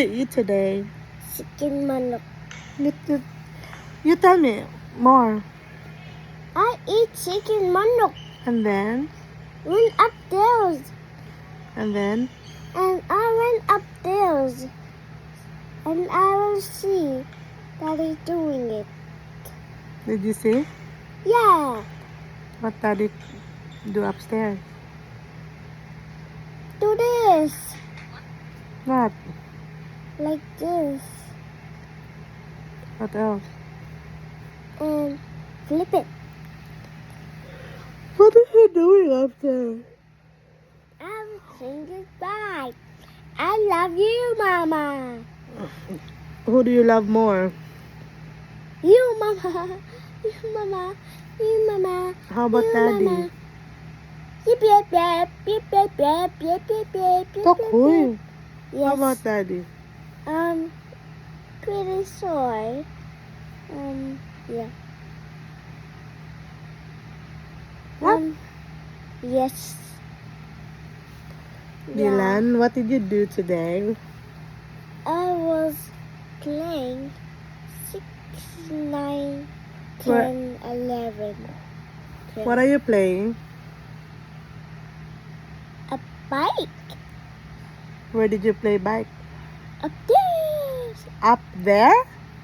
Eat today. Chicken manok. You tell me more. I eat chicken manok. And then, Went upstairs. and then, And I went upstairs. And I will see Daddy doing it. did you see Yeah. what Daddy do upstairs? Do this. What? Like this. What else? And flip it. What are you doing upstairs? I'm saying goodbye. I love you, Mama. Who do you love more? You, Mama. You, Mama. You, Mama. How about you, Daddy? Mama. Yip, yip, yip, yip, yip, yip, yip, yip, yip, yip, Talk yip, who? yip. Yes. How about Daddy? Pretty sure. Yeah. What? Yes. Dylan, what did you do today? I was playing 6, 9, What? 10, 11. What are you playing? A bike. Where did you play bike? Up there. Up there?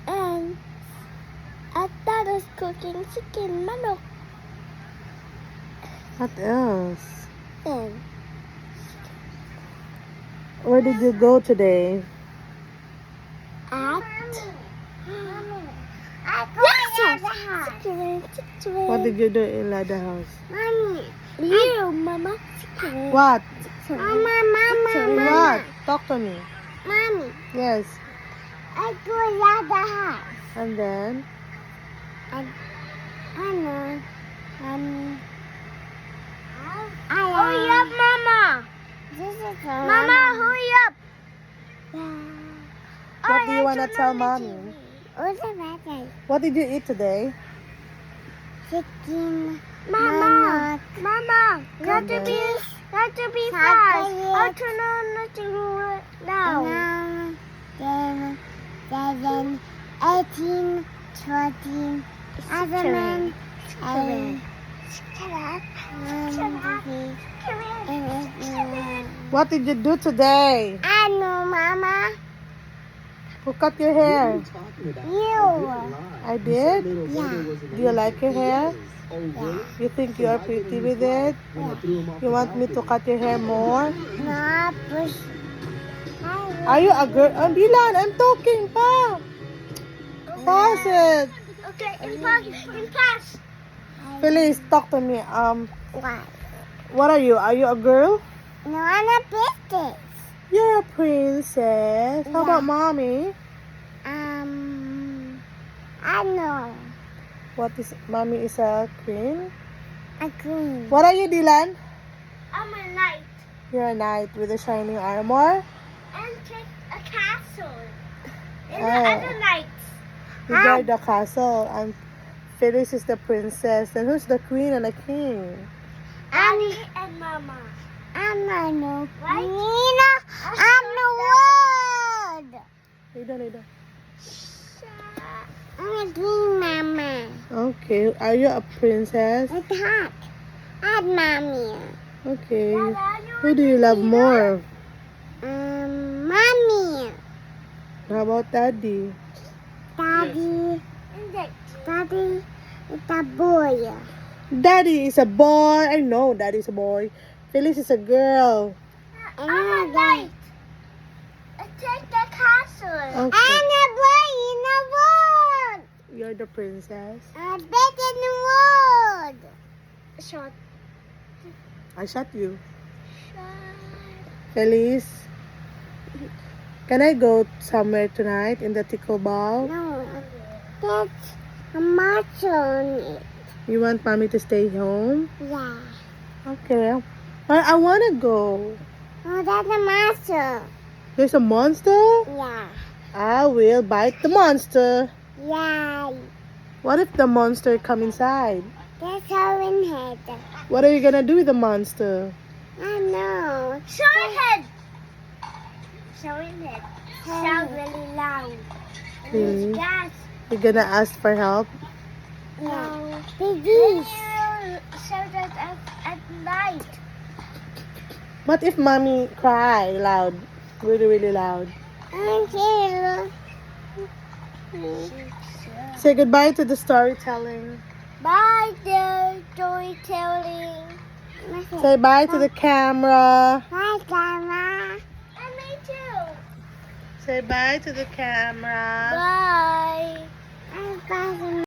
And I thought I was cooking chicken manok. What else? And Where did you go today? at What did you do in the house? Mommy. You, Mama. What? Mama. What? Talk to me. Mommy. Yes. I go to the house. And then? I know. Hurry up, Mama. This is Mama, hurry up. What do you want to tell Mommy? What's the matter? What did you eat today? Chicken. Mama. Mama. Got to be fast. I turn on nothing now. 9, 10, 11, 18, 14, 17, 18. What did you do today? I know, Mama. Who cut your hair? You. I did? Yeah. Do you like your hair? You think you are pretty with it? You want me to cut your hair more? No, push. Are you a girl? Oh, Dylan, I'm talking pa. Pause it. Okay, in pass. Please talk to me. What? What are you? Are you a girl? No, I'm a princess. You're a princess. How about mommy? I know. What is mommy is a queen? A queen. What are you, Dylan? I'm a knight. You're a knight with a shining armor. And take a castle. And Oh. the other knights. You guard the castle, and Phyllis is the princess. And who's the queen and the king? Daddy and Mama. I'm no queen. I'm the world. Lida. I'm a queen, Mama. Okay. Are you a princess? It's hot. I'm Mommy. Okay. Who do you love more? Mommy. How about daddy? Daddy. Daddy is a boy. Daddy is a boy. I know daddy is a boy. Phyllis is a girl. I'm a knight. Take the castle. Okay. I'm a boy in the world. You're the princess. I'm big in the world. Shot. I shot you. Phyllis, can I go somewhere tonight in the tickle ball? No. That's a march on it. You want mommy to stay home? Yeah. Okay. I want to go. Oh, that's a monster. There's a monster? Yeah. I will bite the monster. Yeah. What if the monster come inside? That's our head. What are you gonna do with the monster? I know. Show your head. Show your head. sound really loud. Really? Gas. You're gonna ask for help? No. Piggies. Shout out at night. What if mommy cry loud? Really, really loud. Okay. Say goodbye to the storytelling. Bye, the storytelling. Say bye to the camera. Bye, Grandma. And me too. Say bye to the camera. Bye. Bye.